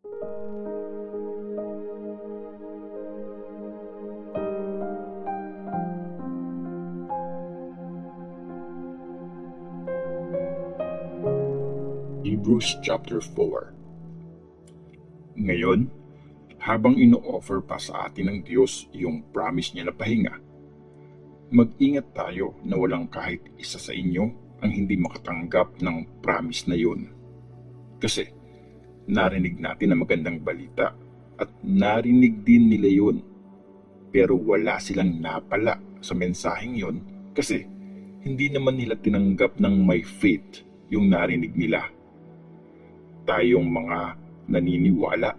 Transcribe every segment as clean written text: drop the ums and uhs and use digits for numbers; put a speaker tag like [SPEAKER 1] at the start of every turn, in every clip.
[SPEAKER 1] Hebrews chapter 4. Ngayon, habang ino-offer pa sa atin ng Diyos yung promise niya na pahinga, mag-ingat tayo na walang kahit isa sa inyo ang hindi makatanggap ng promise na yun. Kasi narinig natin ang magandang balita at narinig din nila yun, pero wala silang napala sa mensaheng yun kasi hindi naman nila tinanggap ng may faith yung narinig nila. Tayong mga naniniwala,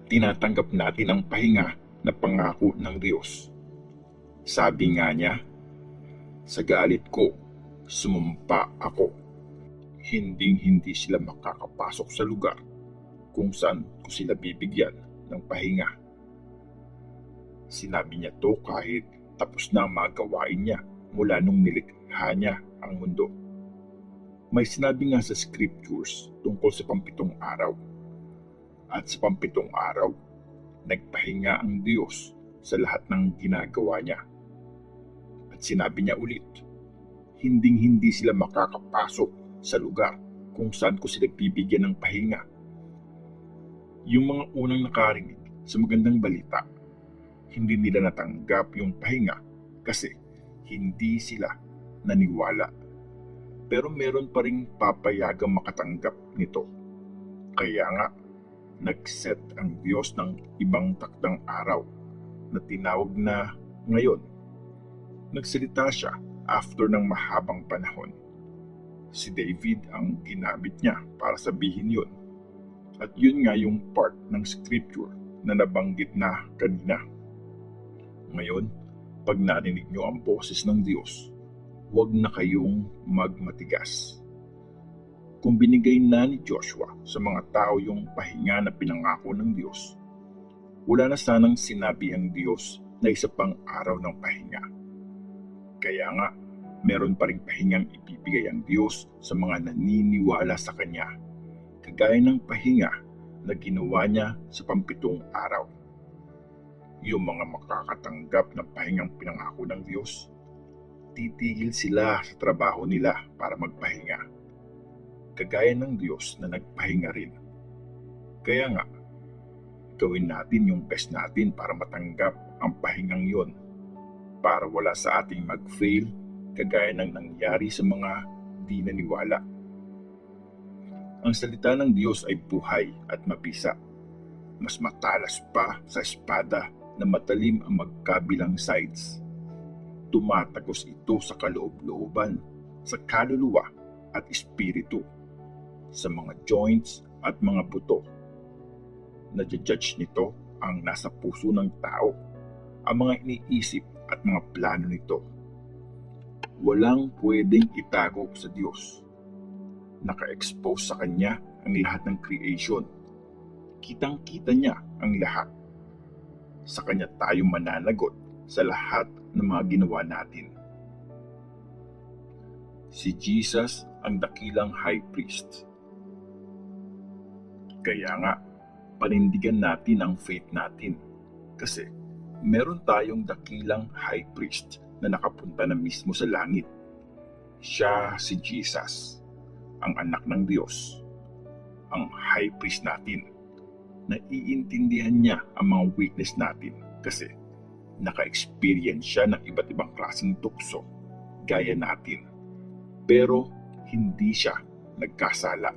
[SPEAKER 1] tinatanggap natin ang pahinga na pangako ng Diyos. Sabi nga niya, sa galit ko, sumumpa ako. Hindi sila makakapasok sa lugar kung saan ko sila bibigyan ng pahinga. Sinabi niya to kahit tapos na ang mga gawain niya mula nung nilikha niya ang mundo. May sinabi nga sa scriptures tungkol sa pampitong araw. At sa pampitong araw, nagpahinga ang Diyos sa lahat ng ginagawa niya. At sinabi niya ulit, hindi sila makakapasok sa lugar kung saan ko sila bibigyan ng pahinga. Yung mga unang nakarinig sa magandang balita, hindi nila natanggap yung pahinga kasi hindi sila naniwala. Pero meron pa ring papayagang makatanggap nito. Kaya nga, nag-set ang Diyos ng ibang takdang araw na tinawag na ngayon. Nagsalita siya after ng mahabang panahon. Si David ang ginamit niya para sabihin yun. At yun nga yung part ng scripture na nabanggit na kanina. Ngayon, pag narinig niyo ang boses ng Diyos, huwag na kayong magmatigas. Kung binigay na ni Joshua sa mga tao yung pahinga na pinangako ng Diyos, wala na sanang sinabi ang Diyos na isa pang araw ng pahinga. Kaya nga, meron pa ring pahingang ibibigay ang Diyos sa mga naniniwala sa Kanya, kagaya ng pahinga na ginawa niya sa pampitong araw. Yung mga makakatanggap ng pahingang pinangako ng Diyos, titigil sila sa trabaho nila para magpahinga, kagaya ng Diyos na nagpahinga rin. Kaya nga, gawin natin yung best natin para matanggap ang pahingang yon, para wala sa ating mag-fail kagaya ng nangyari sa mga di naniwala. Ang salita ng Diyos ay buhay at mabisa, mas matalas pa sa espada na matalim ang magkabilang sides. Tumatagos ito sa kaloob-looban, sa kaluluwa at espiritu, sa mga joints at mga buto. Nadjudge nito ang nasa puso ng tao, ang mga iniisip at mga plano nito. Walang pwedeng itago sa Diyos. Naka-expose sa Kanya ang lahat ng creation. Kitang-kita niya ang lahat. Sa Kanya tayo mananagot sa lahat ng mga ginawa natin. Si Jesus ang dakilang high priest. Kaya nga, panindigan natin ang faith natin kasi meron tayong dakilang high priest na nakapunta na mismo sa langit. Siya si Jesus, ang anak ng Diyos, ang high priest natin. Naiintindihan niya ang mga weakness natin kasi naka-experience siya ng iba't ibang klaseng tukso gaya natin. Pero hindi siya nagkasala.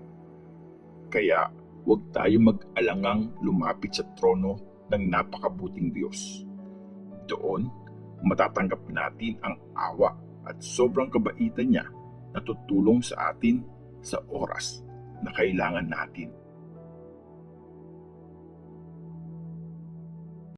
[SPEAKER 1] Kaya huwag tayo mag-alangang lumapit sa trono ng napakabuting Diyos. Doon, matatanggap natin ang awa at sobrang kabaitan niya na tutulong sa atin sa oras na kailangan natin.